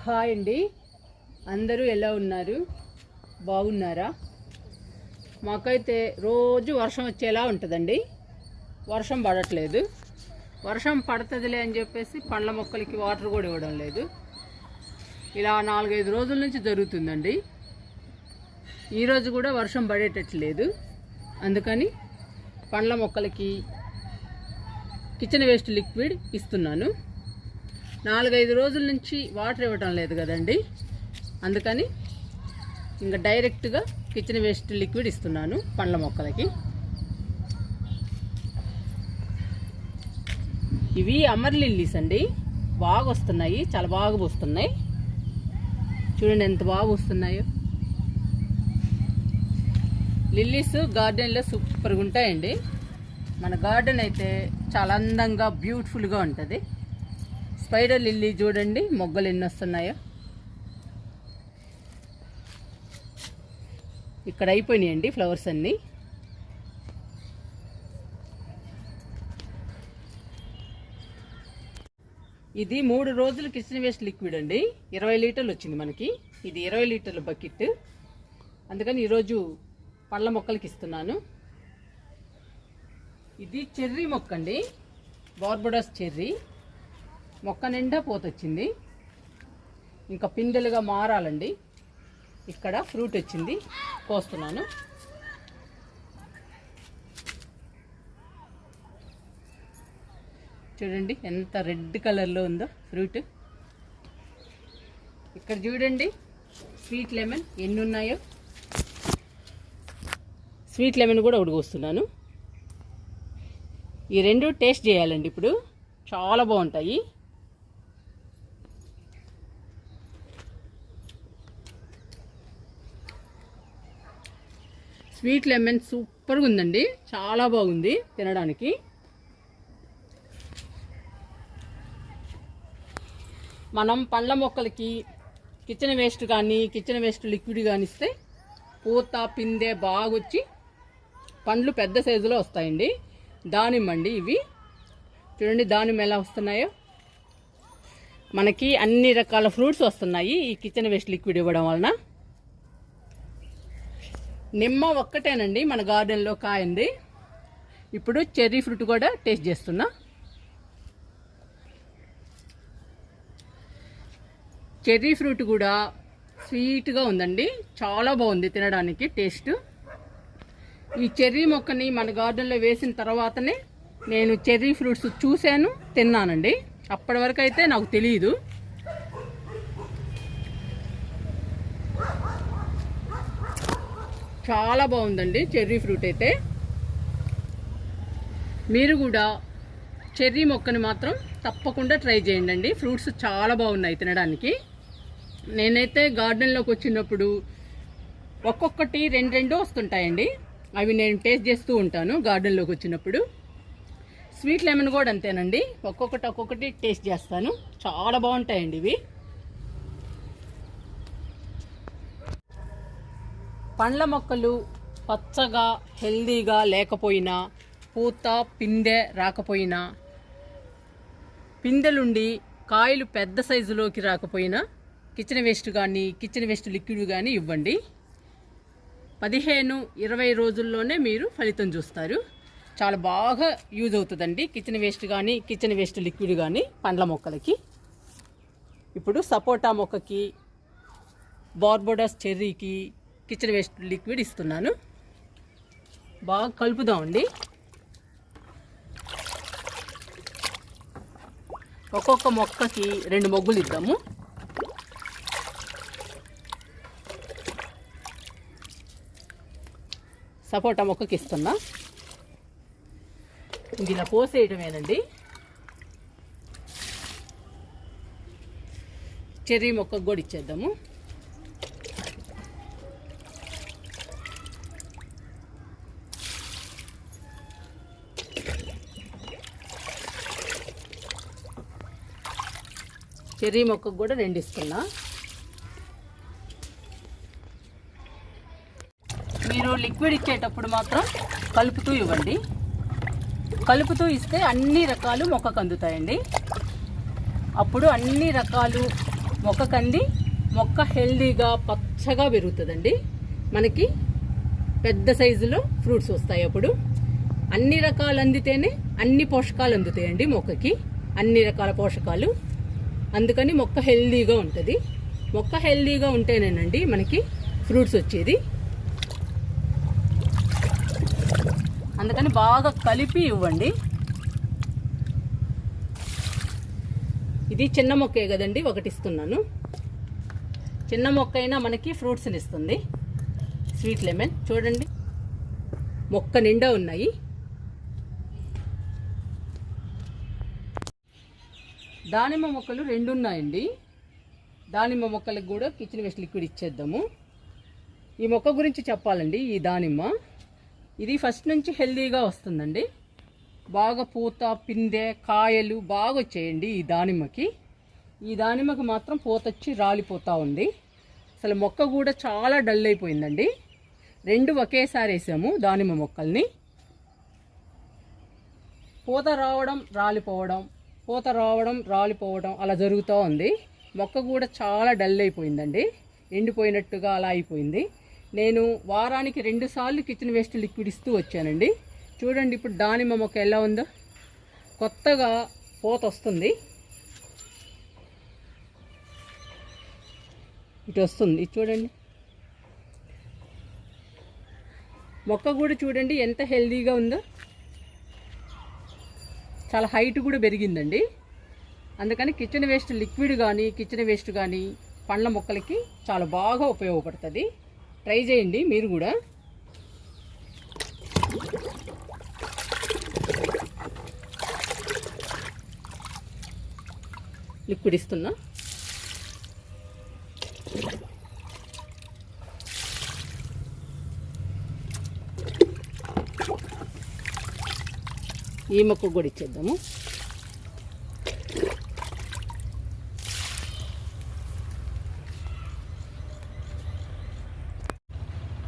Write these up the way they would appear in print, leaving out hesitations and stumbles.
Hi అండి, అందరూ ఎలా ఉన్నారు? బాగున్నారా? మాకైతే రోజు వర్షం వచ్చేలా ఉంటుందండి. వర్షం పడట్లేదు. వర్షం పడుతుందిలే అని చెప్పేసి పండ్ల మొక్కలకి వాటర్ కూడా ఇవ్వడం లేదు. ఇలా 4-5 రోజుల నుంచి జరుగుతుందండి. ఈరోజు కూడా వర్షం పడేటట్లేదు. అందుకని పండ్ల మొక్కలకి కిచెన్ వేస్ట్ లిక్విడ్ ఇస్తున్నాను. 4-5 రోజుల నుంచి వాటర్ ఇవ్వటం లేదు కదండి, అందుకని ఇంకా డైరెక్ట్గా కిచెన్ వేస్ట్ లిక్విడ్ ఇస్తున్నాను పండ్ల మొక్కలకి. ఇవి అమర్ లిల్లీస్ అండి, బాగా వస్తున్నాయి, చాలా బాగా పూస్తున్నాయి. చూడండి ఎంత బాగా వస్తున్నాయో. లిల్లీస్ గార్డెన్లో సూపర్గా ఉంటాయండి. మన గార్డెన్ అయితే చాలా అందంగా బ్యూటిఫుల్గా ఉంటుంది. స్పైడర్ లిల్లీ చూడండి మొగ్గలు ఎన్ని వస్తున్నాయో. ఇక్కడ అయిపోయినాయండి ఫ్లవర్స్ అన్నీ. ఇది 3 రోజులు కిచెన్ వేస్ట్ లిక్విడ్ అండి. 20 లీటర్లు వచ్చింది మనకి. ఇది 20 లీటర్ల బకెట్. అందుకని ఈరోజు పళ్ళ మొక్కలకి ఇస్తున్నాను. ఇది చెర్రీ మొక్క అండి, బార్బడోస్ చెర్రీ మొక్క నిండా పోతొచ్చింది. ఇంకా పిందెలుగా మారాలండి. ఇక్కడ ఫ్రూట్ వచ్చింది, కోస్తున్నాను. చూడండి ఎంత రెడ్ కలర్లో ఉందో ఫ్రూట్. ఇక్కడ చూడండి స్వీట్ లెమన్ ఎన్ని ఉన్నాయో. స్వీట్ లెమన్ కూడా ఉడకొస్తున్నాను. ఈ రెండు టేస్ట్ చేయాలండి ఇప్పుడు, చాలా బాగుంటాయి. స్వీట్ లెమన్ సూపర్గా ఉందండి, చాలా బాగుంది తినడానికి. మనం పండ్ల మొక్కలకి కిచెన్ వేస్ట్ కానీ కిచెన్ వేస్ట్ లిక్విడ్ కానీ ఇస్తే పూత పిందె బాగొచ్చి పండ్లు పెద్ద సైజులో వస్తాయండి. దానిమ్మండి ఇవి, చూడండి దానిమ్మ ఎలా వస్తున్నాయో. మనకి అన్ని రకాల ఫ్రూట్స్ వస్తున్నాయి ఈ కిచెన్ వేస్ట్ లిక్విడ్ ఇవ్వడం వలన. నిమ్మ ఒక్కటేనండి మన గార్డెన్లో కాయండి. ఇప్పుడు చెర్రీ ఫ్రూట్ కూడా టేస్ట్ చేస్తున్నా. చెర్రీ ఫ్రూట్ కూడా స్వీట్గా ఉందండి, చాలా బాగుంది తినడానికి టేస్ట్. ఈ చెర్రీ మొక్కని మన గార్డెన్లో వేసిన తర్వాతనే నేను చెర్రీ ఫ్రూట్స్ చూశాను, తిన్నానండి. అప్పటి వరకు అయితే నాకు తెలియదు. చాలా బాగుందండి చెర్రీ ఫ్రూట్ అయితే. మీరు కూడా చెర్రీ మొక్కని మాత్రం తప్పకుండా ట్రై చేయండి. ఫ్రూట్స్ చాలా బాగున్నాయి తినడానికి. నేనైతే గార్డెన్లోకి వచ్చినప్పుడు ఒక్కొక్కటి 2 వస్తుంటాయండి. అవి నేను టేస్ట్ చేస్తూ ఉంటాను గార్డెన్లోకి వచ్చినప్పుడు. స్వీట్ లెమన్ కూడా అంతేనండి, ఒక్కొక్కటి టేస్ట్ చేస్తాను. చాలా బాగుంటాయండి ఇవి. పండ్ల మొక్కలు పచ్చగా హెల్దీగా లేకపోయినా, పూత పిందె రాకపోయినా, పిందెలుండి కాయలు పెద్ద సైజులోకి రాకపోయినా కిచెన్ వేస్ట్ కానీ కిచెన్ వేస్ట్ లిక్విడ్ కానీ ఇవ్వండి. 15-20 రోజుల్లోనే మీరు ఫలితం చూస్తారు. చాలా బాగా యూజ్ అవుతుందండి కిచెన్ వేస్ట్ కానీ కిచెన్ వేస్ట్ లిక్విడ్ కానీ పండ్ల మొక్కలకి. ఇప్పుడు సపోటా మొక్కకి, బార్బడోస్ చెర్రీకి కిచెన్ వేస్ట్ లిక్విడ్ ఇస్తున్నాను. బాగా కలుపుదామండి. ఒక్కొక్క మొక్కకి 2 మొగ్గులు ఇద్దాము. సపోటా మొక్కకి ఇస్తున్నా. ఇలా పోసేయటమేనండి. చెర్రీ మొక్కకు కూడా ఇచ్చేద్దాము. చెర్రీ మొక్కకు కూడా 2 ఇస్తున్నా. మీరు లిక్విడ్ ఇచ్చేటప్పుడు మాత్రం కలుపుతూ ఇవ్వండి. కలుపుతూ ఇస్తే అన్ని రకాలు మొక్కకు అందుతాయండి. అప్పుడు అన్ని రకాలు మొక్క కంది మొక్క హెల్దీగా పచ్చగా పెరుగుతుందండి. మనకి పెద్ద సైజులో ఫ్రూట్స్ వస్తాయి. అప్పుడు అన్ని రకాలు అందితేనే అన్ని పోషకాలు అందుతాయండి మొక్కకి, అన్ని రకాల పోషకాలు. అందుకని మొక్క హెల్దీగా ఉంటుంది. మొక్క హెల్దీగా ఉంటేనేనండి మనకి ఫ్రూట్స్ వచ్చేది. అందుకని బాగా కలిపి ఇవ్వండి. ఇది చిన్న మొక్కే కదండి, ఒకటి ఇస్తున్నాను. చిన్న మొక్క అయినా మనకి ఫ్రూట్స్ని ఇస్తుంది. స్వీట్ లెమన్ చూడండి, మొక్క నిండా ఉన్నాయి. దానిమ్మ మొక్కలు 2 ఉన్నాయండి. దానిమ్మ మొక్కలకు కూడా కిచెన్ వేస్ట్ లిక్విడ్ ఇచ్చేద్దాము. ఈ మొక్క గురించి చెప్పాలండి. ఈ దానిమ్మ ఇది ఫస్ట్ నుంచి హెల్దీగా వస్తుందండి. బాగా పూత, పిందె, కాయలు బాగా వచ్చేయండి ఈ దానిమ్మకి. ఈ దానిమ్మకి మాత్రం పూత వచ్చి రాలిపోతూ ఉంది. అసలు మొక్క కూడా చాలా డల్ అయిపోయిందండి. 2 ఒకేసారి వేసాము దానిమ్మ మొక్కల్ని. పూత రావడం రాలిపోవడం, పూత రావడం రాలిపోవడం అలా జరుగుతూ ఉంది. మొక్క కూడా చాలా డల్ అయిపోయిందండి, ఎండిపోయినట్టుగా అలా అయిపోయింది. నేను వారానికి 2 సార్లు కిచెన్ వేస్ట్ లిక్విడ్ ఇస్తూ వచ్చానండి. చూడండి ఇప్పుడు దానిమ్మ మొక్క ఎలా ఉందో, కొత్తగా పూత వస్తుంది. ఇటు వస్తుంది చూడండి. మొక్క కూడా చూడండి ఎంత హెల్దీగా ఉందో, చాలా హైట్ కూడా పెరిగిందండి. అందుకని కిచెన్ వేస్ట్ లిక్విడ్ కానీ కిచెన్ వేస్ట్ కానీ పండ్ల మొక్కలకి చాలా బాగా ఉపయోగపడుతుంది. ట్రై చేయండి మీరు కూడా. లిక్విడ్ ఇస్తున్నా. ఈ మొక్క కూడా ఇచ్చేద్దాము.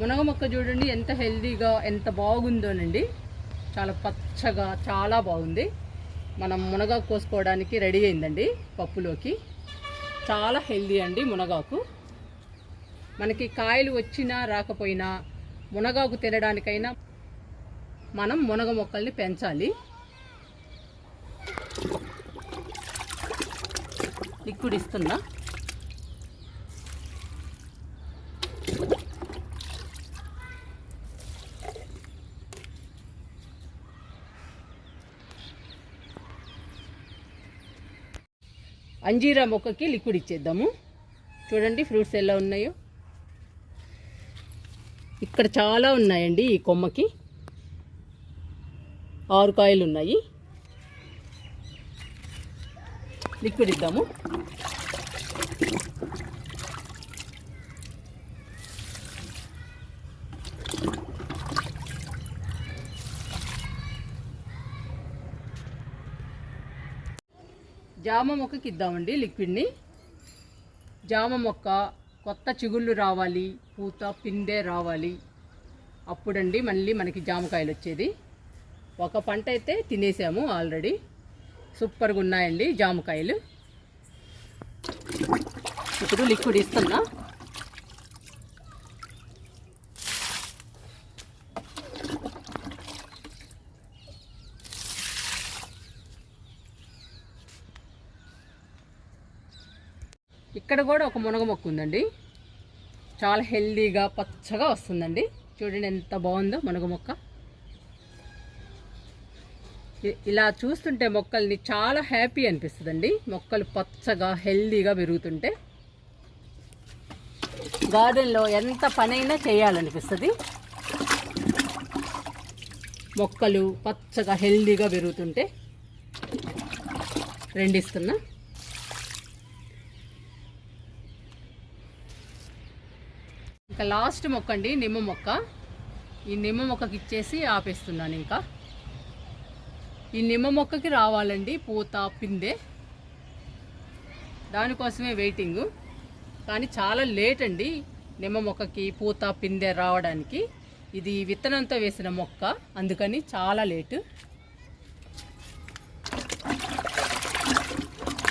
మునగ మొక్క చూడండి ఎంత హెల్దీగా ఎంత బాగుందోనండి. చాలా పచ్చగా చాలా బాగుంది. మనం మునగాకు కోసుకోవడానికి రెడీ అయిందండి పప్పులోకి. చాలా హెల్దీ అండి మునగాకు. మనకి కాయలు వచ్చినా రాకపోయినా మునగాకు తినడానికైనా మనం మునగ మొక్కల్ని పెంచాలి. లిక్విడ్ ఇస్తున్నా. అంజీరా మొక్కకి లిక్విడ్ ఇచ్చేద్దాము. చూడండి ఫ్రూట్స్ ఎలా ఉన్నాయో. ఇక్కడ చాలా ఉన్నాయండి. ఈ కొమ్మకి 6 కాయలు ఉన్నాయి. లిక్విడ్ ఇద్దాము. జామ మొక్కకి ఇద్దామండి లిక్విడ్ని. జామ మొక్క కొత్త చిగుళ్ళు రావాలి, పూత పిందె రావాలి. అప్పుడండి మళ్ళీ మనకి జామకాయలు వచ్చేది. ఒక పంట అయితే తినేసాము ఆల్రెడీ. సూపర్గా ఉన్నాయండి జామకాయలు. ఇప్పుడు లిక్విడ్ ఇస్తున్నా. ఇక్కడ కూడా ఒక మునగ మొక్క ఉందండి. చాలా హెల్దీగా పచ్చగా వస్తుందండి. చూడండి ఎంత బాగుందో మునగ మొక్క. ఇలా చూస్తుంటే మొక్కల్ని చాలా హ్యాపీ అనిపిస్తుందండి. మొక్కలు పచ్చగా హెల్దీగా పెరుగుతుంటే గార్డెన్లో ఎంత పనైనా చేయాలనిపిస్తుంది. మొక్కలు పచ్చగా హెల్దీగా పెరుగుతుంటే. రెండిస్తున్నా. ఇంకా లాస్ట్ మొక్క అండి నిమ్మ మొక్క. ఈ నిమ్మ మొక్కకి ఇచ్చేసి ఆపేస్తున్నాను. ఇంకా ఈ నిమ్మ మొక్కకి రావాలండి పూత పిందె. దానికోసమే వెయిటింగ్. కానీ చాలా లేట్ అండి నిమ్మ మొక్కకి పూత పిందె రావడానికి. ఇది విత్తనంతో వేసిన మొక్క, అందుకని చాలా లేటు.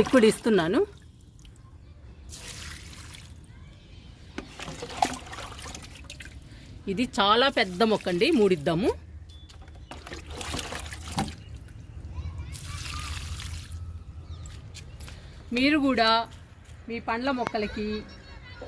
లిక్విడ్ ఇస్తున్నాను. ఇది చాలా పెద్ద మొక్క అండి, 3 ఇద్దాము. మీరు కూడా మీ పండ్ల మొక్కలకి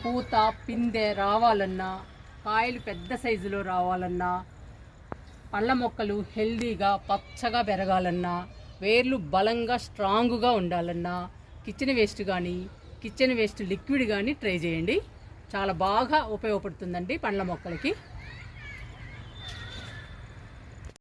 పూత పిందె రావాలన్నా, కాయలు పెద్ద సైజులో రావాలన్నా, పండ్ల మొక్కలు హెల్దీగా పచ్చగా పెరగాలన్నా, వేర్లు బలంగా స్ట్రాంగ్గా ఉండాలన్నా కిచెన్ వేస్ట్ కానీ కిచెన్ వేస్ట్ లిక్విడ్ కానీ ట్రై చేయండి. చాలా బాగా ఉపయోగపడుతుందండి పండ్ల మొక్కలకి.